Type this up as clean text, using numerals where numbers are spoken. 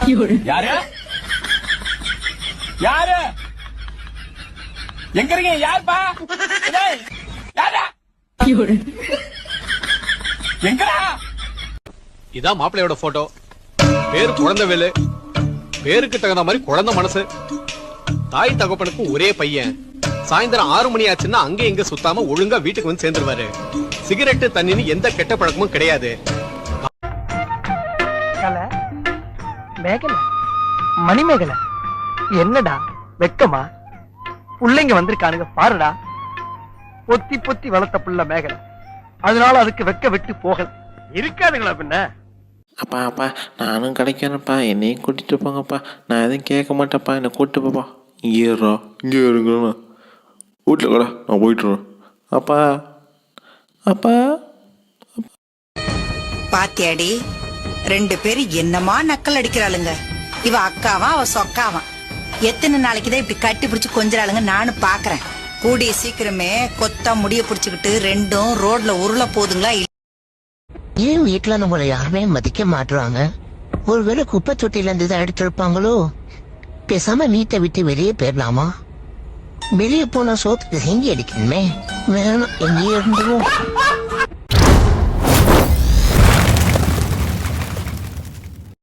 யாரு யாரு எங்க இருக்கீங்க? யாருப்பா? யாரா? எங்கடா? இதான் மாப்பிள்ளையோட போட்டோ. பேரு குழந்தைவேலு. பேருக்கு தகுந்த மாதிரி குழந்தை மனசு. தாய் தகப்பனுக்கு ஒரே பையன். சாயந்தரம் 6 மணி ஆச்சுன்னா அங்க எங்க சுத்தாம ஒழுங்கா வீட்டுக்கு வந்து சேர்ந்துருவாரு. சிகரெட்டு தண்ணின்னு எந்த கெட்ட பழக்கமும் கிடையாது. மணிமேகலை என்னடா வெக்கமா? பிள்ளைங்க வந்திருக்கானுங்க பாருடா. பொத்தி பொத்தி வளர்த்த புள்ள மேகலை, அதனால அதுக்கு வெக்க விட்டு போகல இருக்காதுங்களா பின்ன. அப்பா அப்பா நானும் கிடைக்கிறேன்ப்பா, என்னையும் கூட்டிகிட்டு போங்கப்பா. நான் எதுவும் கேட்க மாட்டேன்ப்பா, என்னை கூப்பிட்டு போப்பா. இங்கே ஏறா, இங்கே இருங்கண்ணா, வீட்டில் கூட நான் போயிட்டுறேன். அப்பா அப்பா பாத்தியாடி, 2 பேரும் என்னமா நக்கல் அடிக்கிறாளுங்க. இவ அக்காவா அவ சொக்காவான். எத்தனை நாளைக்குதான் இப்படி கட்டி பிடிச்சு கொஞ்சிறாளுங்க நானும் பாக்குறேன். கூடிய சீக்கிரமே கொத்தா முடிய பிடிச்சுக்கிட்டு ரெண்டும் ரோட்ல உருள போதுங்களா? ஏன் வீட்டுல நம்மளை யாருமே மதிக்க மாட்டுறாங்க? ஒருவேளை குப்பை தொட்டில இருந்து தான் எடுத்திருப்பாங்களோ? பேசாம வீட்டை விட்டு வெளியே போயிடலாமா? வெளியே போனா சோத்துக்கு செஞ்சு அடிக்கணுமே. வேணும், எங்கேயே இருந்துருவோம்.